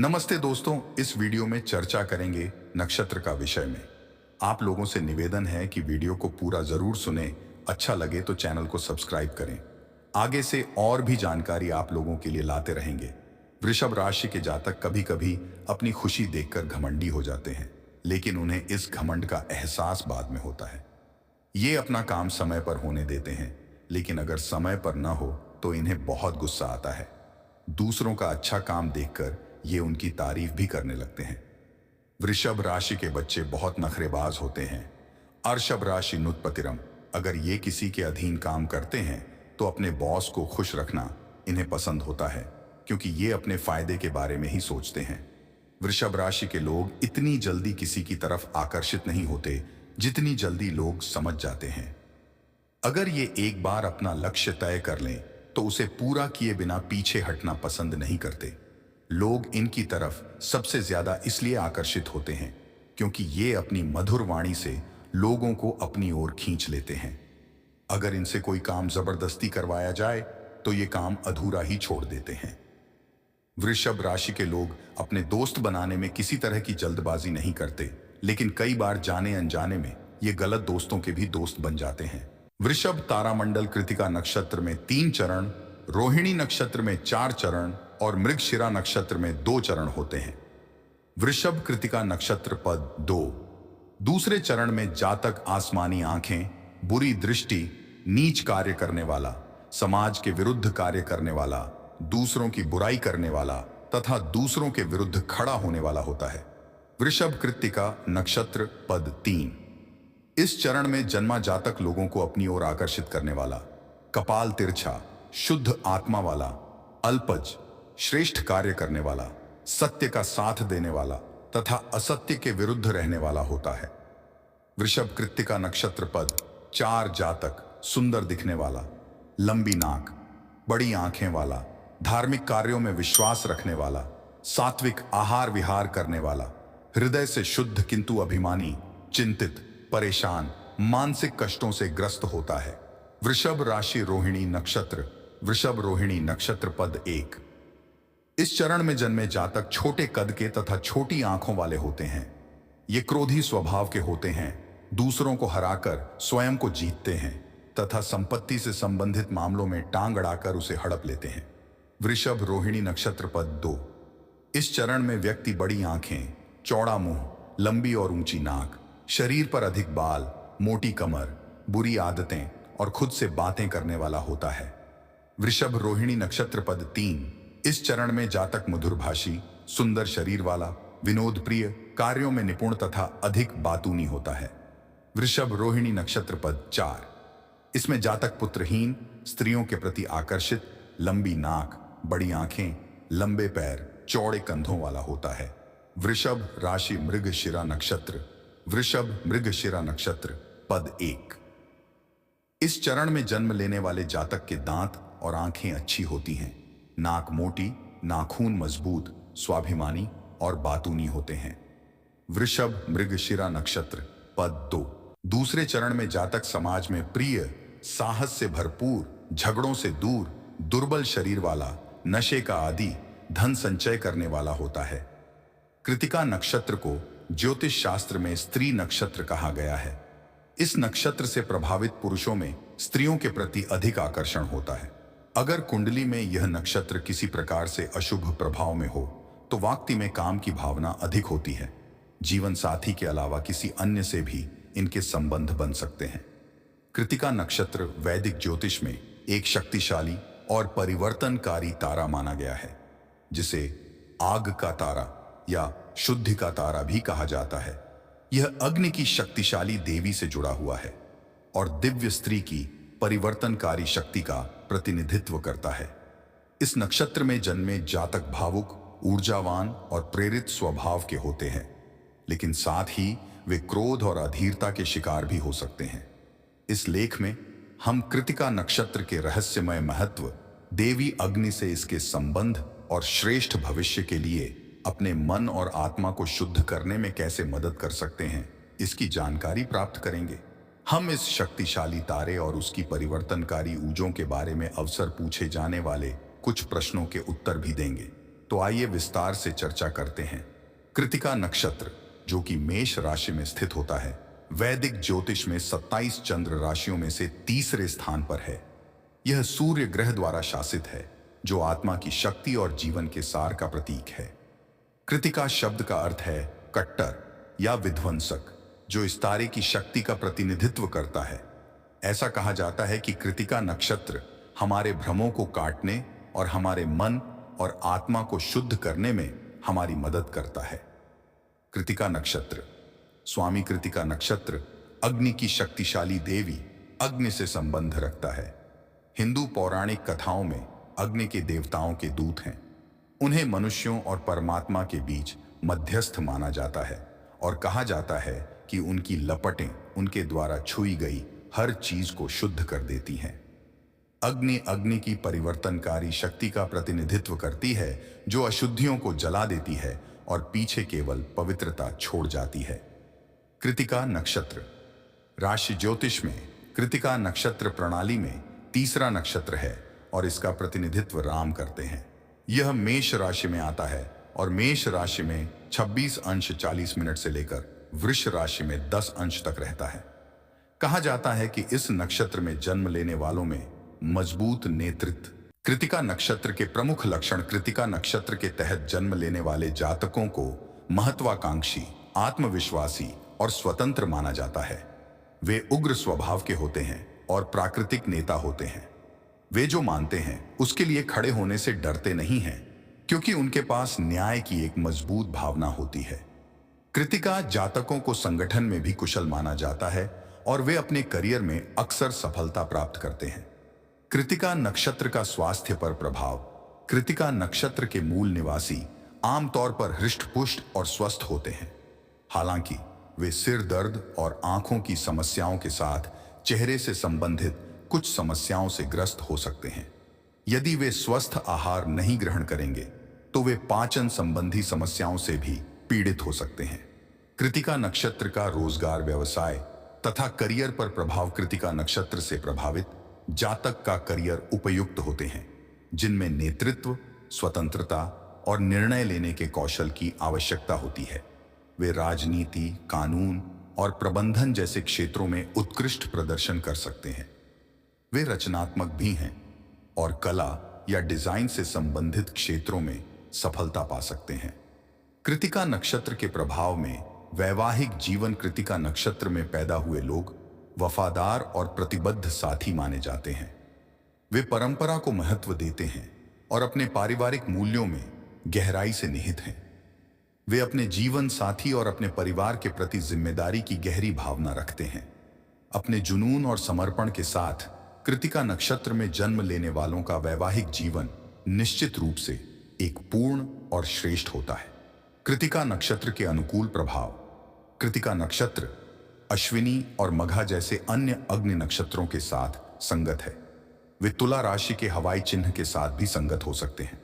नमस्ते दोस्तों, इस वीडियो में चर्चा करेंगे नक्षत्र का विषय में। आप लोगों से निवेदन है कि वीडियो को पूरा जरूर सुने। अच्छा लगे तो चैनल को सब्सक्राइब करें। आगे से और भी जानकारी आप लोगों के लिए लाते रहेंगे। वृषभ राशि के जातक कभी कभी अपनी खुशी देखकर घमंडी हो जाते हैं, लेकिन उन्हें इस घमंड का एहसास बाद में होता है। ये अपना काम समय पर होने देते हैं, लेकिन अगर समय पर न हो तो इन्हें बहुत गुस्सा आता है। दूसरों का अच्छा काम देखकर ये उनकी तारीफ भी करने लगते हैं। वृषभ राशि के बच्चे बहुत नखरेबाज होते हैं। अर्षभ राशि नुतपतिरम, अगर ये किसी के अधीन काम करते हैं तो अपने बॉस को खुश रखना इन्हें पसंद होता है, क्योंकि ये अपने फायदे के बारे में ही सोचते हैं। वृषभ राशि के लोग इतनी जल्दी किसी की तरफ आकर्षित नहीं होते जितनी जल्दी लोग समझ जाते हैं। अगर ये एक बार अपना लक्ष्य तय कर लें तो उसे पूरा किए बिना पीछे हटना पसंद नहीं करते। लोग इनकी तरफ सबसे ज्यादा इसलिए आकर्षित होते हैं क्योंकि ये अपनी मधुर वाणी से लोगों को अपनी ओर खींच लेते हैं। अगर इनसे कोई काम जबरदस्ती करवाया जाए तो ये काम अधूरा ही छोड़ देते हैं। वृषभ राशि के लोग अपने दोस्त बनाने में किसी तरह की जल्दबाजी नहीं करते, लेकिन कई बार जाने अनजाने में ये गलत दोस्तों के भी दोस्त बन जाते हैं। वृषभ तारामंडल कृतिका नक्षत्र में 3 चरण, रोहिणी नक्षत्र में 4 चरण और मृगशिरा नक्षत्र में 2 चरण होते हैं। वृषभ कृतिका नक्षत्र पद 2। दूसरे चरण में जातक आसमानी आंखें, बुरी दृष्टि, नीच कार्य करने वाला, समाज के विरुद्ध कार्य करने वाला, दूसरों की बुराई करने वाला तथा दूसरों के विरुद्ध खड़ा होने वाला होता है। वृषभ कृतिका नक्षत्र पद 3। इस चरण में जन्मा जातक लोगों को अपनी ओर आकर्षित करने वाला, कपाल तिरछा, शुद्ध आत्मा वाला, अल्पज, श्रेष्ठ कार्य करने वाला, सत्य का साथ देने वाला तथा असत्य के विरुद्ध रहने वाला होता है। वृषभ कृत्तिका नक्षत्र पद 4 जातक सुंदर दिखने वाला, लंबी नाक, बड़ी आंखें वाला, धार्मिक कार्यों में विश्वास रखने वाला, सात्विक आहार विहार करने वाला, हृदय से शुद्ध किंतु अभिमानी, चिंतित, परेशान, मानसिक कष्टों से ग्रस्त होता है। वृषभ राशि रोहिणी नक्षत्र, वृषभ रोहिणी नक्षत्र पद 1। इस चरण में जन्मे जातक छोटे कद के तथा छोटी आंखों वाले होते हैं। ये क्रोधी स्वभाव के होते हैं, दूसरों को हराकर स्वयं को जीतते हैं तथा संपत्ति से संबंधित मामलों में टांग अड़ाकर उसे हड़प लेते हैं। वृषभ रोहिणी नक्षत्र पद 2। इस चरण में व्यक्ति बड़ी आंखें, चौड़ा मुंह, लंबी और ऊंची नाक, शरीर पर अधिक बाल, मोटी कमर, बुरी आदतें और खुद से बातें करने वाला होता है। वृषभ रोहिणी नक्षत्र पद 3। इस चरण में जातक मधुरभाषी, सुंदर शरीर वाला, विनोद प्रिय, कार्यों में निपुण तथा अधिक बातूनी होता है। वृषभ रोहिणी नक्षत्र पद 4। इसमें जातक पुत्रहीन, स्त्रियों के प्रति आकर्षित, लंबी नाक, बड़ी आंखें, लंबे पैर, चौड़े कंधों वाला होता है। वृषभ राशि मृगशिरा नक्षत्र, वृषभ मृगशिरा नक्षत्र पद 1। इस चरण में जन्म लेने वाले जातक के दांत और आंखें अच्छी होती हैं, नाक मोटी, नाखून मजबूत, स्वाभिमानी और बातूनी होते हैं। वृषभ मृगशिरा नक्षत्र पद 2। दूसरे चरण में जातक समाज में प्रिय, साहस से भरपूर, झगड़ों से दूर, दुर्बल शरीर वाला, नशे का आदी, धन संचय करने वाला होता है। कृतिका नक्षत्र को ज्योतिष शास्त्र में स्त्री नक्षत्र कहा गया है। इस नक्षत्र से प्रभावित पुरुषों में स्त्रियों के प्रति अधिक आकर्षण होता है। अगर कुंडली में यह नक्षत्र किसी प्रकार से अशुभ प्रभाव में हो तो व्यक्ति में काम की भावना अधिक होती है। जीवन साथी के अलावा किसी अन्य से भी इनके संबंध बन सकते हैं। कृतिका नक्षत्र वैदिक ज्योतिष में एक शक्तिशाली और परिवर्तनकारी तारा माना गया है, जिसे आग का तारा या शुद्धि का तारा भी कहा जाता है। यह अग्नि की शक्तिशाली देवी से जुड़ा हुआ है और दिव्य स्त्री की परिवर्तनकारी शक्ति का प्रतिनिधित्व करता है। इस नक्षत्र में जन्मे जातक भावुक, ऊर्जावान और प्रेरित स्वभाव के होते हैं, लेकिन साथ ही वे क्रोध और अधीरता के शिकार भी हो सकते हैं। इस लेख में हम कृतिका नक्षत्र के रहस्यमय महत्व, देवी अग्नि से इसके संबंध और श्रेष्ठ भविष्य के लिए अपने मन और आत्मा को शुद्ध करने में कैसे मदद कर सकते हैं, इसकी जानकारी प्राप्त करेंगे। हम इस शक्तिशाली तारे और उसकी परिवर्तनकारी ऊर्जाओं के बारे में अवसर पूछे जाने वाले कुछ प्रश्नों के उत्तर भी देंगे। तो आइए विस्तार से चर्चा करते हैं। कृतिका नक्षत्र, जो कि मेष राशि में स्थित होता है, वैदिक ज्योतिष में 27 चंद्र राशियों में से तीसरे स्थान पर है। यह सूर्य ग्रह द्वारा शासित है, जो आत्मा की शक्ति और जीवन के सार का प्रतीक है। कृतिका शब्द का अर्थ है कट्टर या विध्वंसक, जो इस तारे की शक्ति का प्रतिनिधित्व करता है। ऐसा कहा जाता है कि कृतिका नक्षत्र हमारे भ्रमों को काटने और हमारे मन और आत्मा को शुद्ध करने में हमारी मदद करता है। कृतिका नक्षत्र, स्वामी कृतिका नक्षत्र अग्नि की शक्तिशाली देवी अग्नि से संबंध रखता है। हिंदू पौराणिक कथाओं में अग्नि के देवताओं के दूत हैं। उन्हें मनुष्यों और परमात्मा के बीच मध्यस्थ माना जाता है और कहा जाता है कि उनकी लपटें उनके द्वारा छुई गई हर चीज को शुद्ध कर देती हैं। अग्नि की परिवर्तनकारी शक्ति का प्रतिनिधित्व करती है, जो अशुद्धियों को जला देती है और पीछे केवल पवित्रता छोड़ जाती है। कृतिका नक्षत्र, राशि ज्योतिष में कृतिका नक्षत्र प्रणाली में तीसरा नक्षत्र है और इसका प्रतिनिधित्व राम करते हैं। यह मेष राशि में आता है और मेष राशि में 26 अंश 40 मिनट से लेकर वृष राशि में 10 अंश तक रहता है। कहा जाता है कि इस नक्षत्र में जन्म लेने वालों में मजबूत नेतृत्व। कृतिका नक्षत्र के प्रमुख लक्षण: कृतिका नक्षत्र के तहत जन्म लेने वाले जातकों को महत्वाकांक्षी, आत्मविश्वासी और स्वतंत्र माना जाता है। वे उग्र स्वभाव के होते हैं और प्राकृतिक नेता होते हैं। वे जो मानते हैं उसके लिए खड़े होने से डरते नहीं हैं, क्योंकि उनके पास न्याय की एक मजबूत भावना होती है। कृतिका जातकों को संगठन में भी कुशल माना जाता है और वे अपने करियर में अक्सर सफलता प्राप्त करते हैं। कृतिका नक्षत्र का स्वास्थ्य पर प्रभाव: कृतिका नक्षत्र के मूल निवासी आमतौर पर हृष्टपुष्ट और स्वस्थ होते हैं। हालांकि वे सिर दर्द और आंखों की समस्याओं के साथ चेहरे से संबंधित कुछ समस्याओं से ग्रस्त हो सकते हैं। यदि वे स्वस्थ आहार नहीं ग्रहण करेंगे तो वे पाचन संबंधी समस्याओं से भी पीड़ित हो सकते हैं। कृतिका नक्षत्र का रोजगार, व्यवसाय तथा करियर पर प्रभाव: कृतिका नक्षत्र से प्रभावित जातक का करियर उपयुक्त होते हैं, जिनमें नेतृत्व, स्वतंत्रता और निर्णय लेने के कौशल की आवश्यकता होती है। वे राजनीति, कानून और प्रबंधन जैसे क्षेत्रों में उत्कृष्ट प्रदर्शन कर सकते हैं। वे रचनात्मक भी हैं और कला या डिजाइन से संबंधित क्षेत्रों में सफलता पा सकते हैं। कृतिका नक्षत्र के प्रभाव में वैवाहिक जीवन: कृतिका नक्षत्र में पैदा हुए लोग वफादार और प्रतिबद्ध साथी माने जाते हैं। वे परंपरा को महत्व देते हैं और अपने पारिवारिक मूल्यों में गहराई से निहित हैं। वे अपने जीवन साथी और अपने परिवार के प्रति जिम्मेदारी की गहरी भावना रखते हैं। अपने जुनून और समर्पण के साथ कृतिका नक्षत्र में जन्म लेने वालों का वैवाहिक जीवन निश्चित रूप से एक पूर्ण और श्रेष्ठ होता है। कृतिका नक्षत्र के अनुकूल प्रभाव: कृतिका नक्षत्र अश्विनी और मघा जैसे अन्य अग्नि नक्षत्रों के साथ संगत है। वे तुला राशि के हवाई चिन्ह के साथ भी संगत हो सकते हैं।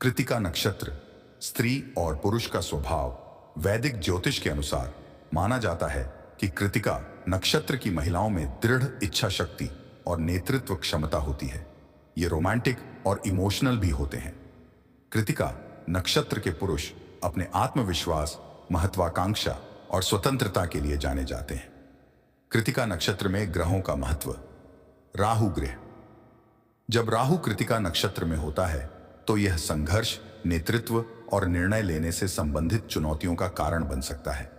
कृतिका नक्षत्र स्त्री और पुरुष का स्वभाव: वैदिक ज्योतिष के अनुसार माना जाता है कि कृतिका नक्षत्र की महिलाओं में दृढ़ इच्छा शक्ति और नेतृत्व क्षमता होती है। ये रोमांटिक और इमोशनल भी होते हैं। कृतिका नक्षत्र के पुरुष अपने आत्मविश्वास, महत्वाकांक्षा और स्वतंत्रता के लिए जाने जाते हैं। कृतिका नक्षत्र में ग्रहों का महत्व: राहु ग्रह: जब राहु कृतिका नक्षत्र में होता है तो यह संघर्ष, नेतृत्व और निर्णय लेने से संबंधित चुनौतियों का कारण बन सकता है।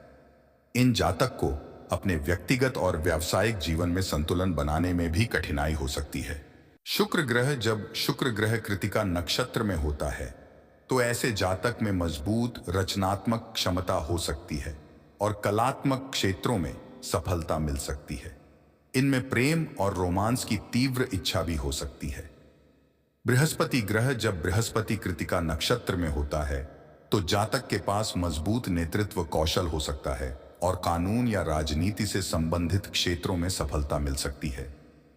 इन जातक को अपने व्यक्तिगत और व्यावसायिक जीवन में संतुलन बनाने में भी कठिनाई हो सकती है। शुक्र ग्रह: जब शुक्र ग्रह कृतिका नक्षत्र में होता है तो ऐसे जातक में मजबूत रचनात्मक क्षमता हो सकती है और कलात्मक क्षेत्रों में सफलता मिल सकती है। इनमें प्रेम और रोमांस की तीव्र इच्छा भी हो सकती है। बृहस्पति ग्रह: जब बृहस्पति कृतिका नक्षत्र में होता है तो जातक के पास मजबूत नेतृत्व कौशल हो सकता है और कानून या राजनीति से संबंधित क्षेत्रों में सफलता मिल सकती है।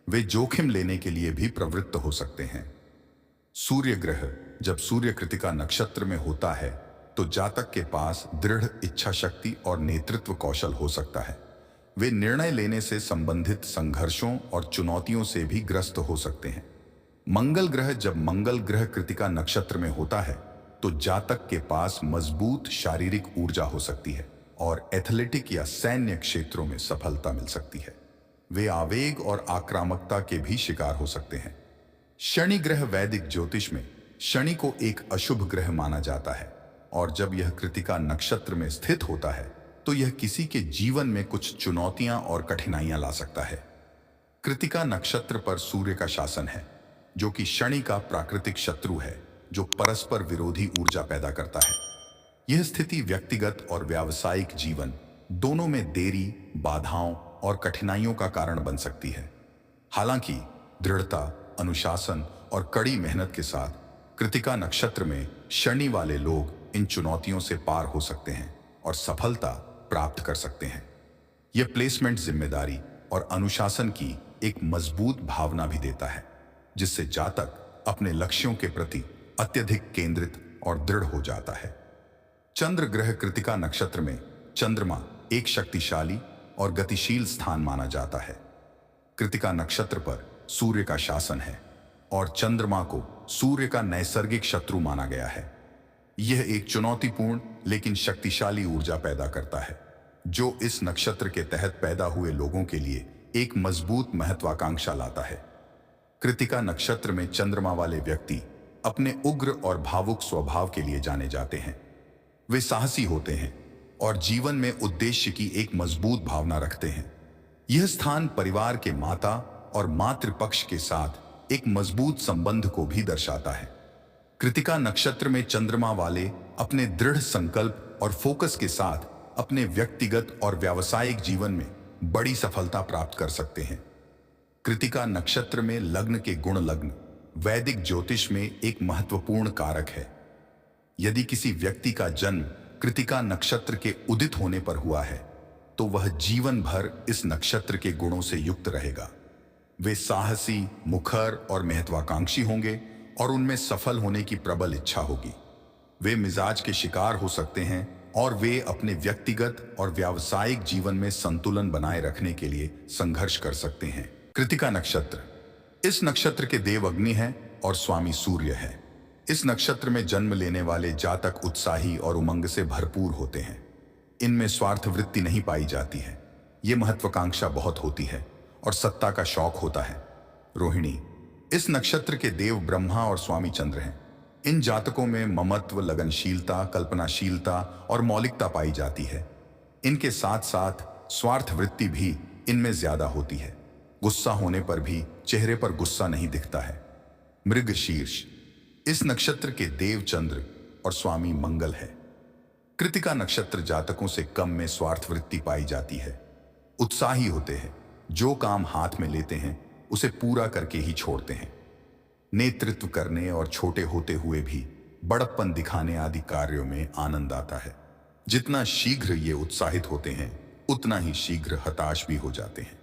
वे जोखिम लेने के लिए भी प्रवृत्त हो सकते हैं। सूर्य ग्रह: जब सूर्य कृतिका नक्षत्र में होता है तो जातक के पास दृढ़ इच्छा शक्ति और नेतृत्व कौशल हो सकता है। वे निर्णय लेने से संबंधित संघर्षों और चुनौतियों से भी ग्रस्त हो सकते हैं। मंगल ग्रह: जब मंगल ग्रह कृतिका नक्षत्र में होता है तो जातक के पास मजबूत शारीरिक ऊर्जा हो सकती है और एथलेटिक या सैन्य क्षेत्रों में सफलता मिल सकती है। वे आवेग और आक्रामकता के भी शिकार हो सकते हैं। शनि ग्रह वैदिक ज्योतिष में शनि को एक अशुभ ग्रह माना जाता है और जब यह कृतिका नक्षत्र में स्थित होता है तो यह किसी के जीवन में कुछ चुनौतियां और कठिनाइयां ला सकता है। कृतिका नक्षत्र पर सूर्य का शासन है, जो कि शनि का प्राकृतिक शत्रु है, जो परस्पर विरोधी ऊर्जा पैदा करता है। यह स्थिति व्यक्तिगत और व्यावसायिक जीवन दोनों में देरी, बाधाओं और कठिनाइयों का कारण बन सकती है। हालांकि दृढ़ता, अनुशासन और कड़ी मेहनत के साथ कृतिका नक्षत्र में शनि वाले लोग इन चुनौतियों से पार हो सकते हैं और सफलता प्राप्त कर सकते हैं। यह प्लेसमेंट जिम्मेदारी और अनुशासन की एक मजबूत भावना भी देता है, जिससे जातक अपने लक्ष्यों के प्रति अत्यधिक केंद्रित और दृढ़ हो जाता है। चंद्र ग्रह कृतिका नक्षत्र में चंद्रमा एक शक्तिशाली और गतिशील स्थान माना जाता है। कृतिका नक्षत्र पर सूर्य का शासन है और चंद्रमा को सूर्य का नैसर्गिक शत्रु माना गया है। यह एक चुनौतीपूर्ण लेकिन शक्तिशाली ऊर्जा पैदा करता है, जो इस नक्षत्र के तहत पैदा हुए लोगों के लिए एक मजबूत महत्वाकांक्षा लाता है। कृतिका नक्षत्र में चंद्रमा वाले व्यक्ति अपने उग्र और भावुक स्वभाव के लिए जाने जाते हैं। वे साहसी होते हैं और जीवन में उद्देश्य की एक मजबूत भावना रखते हैं। यह स्थान परिवार के माता और मातृपक्ष के साथ एक मजबूत संबंध को भी दर्शाता है। कृतिका नक्षत्र में चंद्रमा वाले अपने दृढ़ संकल्प और फोकस के साथ अपने व्यक्तिगत और व्यावसायिक जीवन में बड़ी सफलता प्राप्त कर सकते हैं। कृतिका नक्षत्र में लग्न के गुण लग्न वैदिक ज्योतिष में एक महत्वपूर्ण कारक है। यदि किसी व्यक्ति का जन्म कृतिका नक्षत्र के उदित होने पर हुआ है तो वह जीवन भर इस नक्षत्र के गुणों से युक्त रहेगा। वे साहसी, मुखर और महत्वाकांक्षी होंगे और उनमें सफल होने की प्रबल इच्छा होगी। वे मिजाज के शिकार हो सकते हैं और वे अपने व्यक्तिगत और व्यावसायिक जीवन में संतुलन बनाए रखने के लिए संघर्ष कर सकते हैं। कृतिका नक्षत्र इस नक्षत्र के देव अग्नि है और स्वामी सूर्य है। इस नक्षत्र में जन्म लेने वाले जातक उत्साही और उमंग से भरपूर होते हैं। इनमें स्वार्थ वृत्ति नहीं पाई जाती है। ये महत्वाकांक्षा बहुत होती है और सत्ता का शौक होता है। रोहिणी इस नक्षत्र के देव ब्रह्मा और स्वामी चंद्र हैं। इन जातकों में ममत्व, लगनशीलता, कल्पनाशीलता और मौलिकता पाई जाती है। इनके साथ साथ स्वार्थ वृत्ति भी इनमें ज्यादा होती है। गुस्सा होने पर भी चेहरे पर गुस्सा नहीं दिखता है। मृगशीर्ष इस नक्षत्र के देव चंद्र और स्वामी मंगल है। कृतिका नक्षत्र जातकों से कम में स्वार्थ वृत्ति पाई जाती है। उत्साही होते हैं, जो काम हाथ में लेते हैं उसे पूरा करके ही छोड़ते हैं। नेतृत्व करने और छोटे होते हुए भी बड़प्पन दिखाने आदि कार्यों में आनंद आता है। जितना शीघ्र ये उत्साहित होते हैं उतना ही शीघ्र हताश भी हो जाते हैं।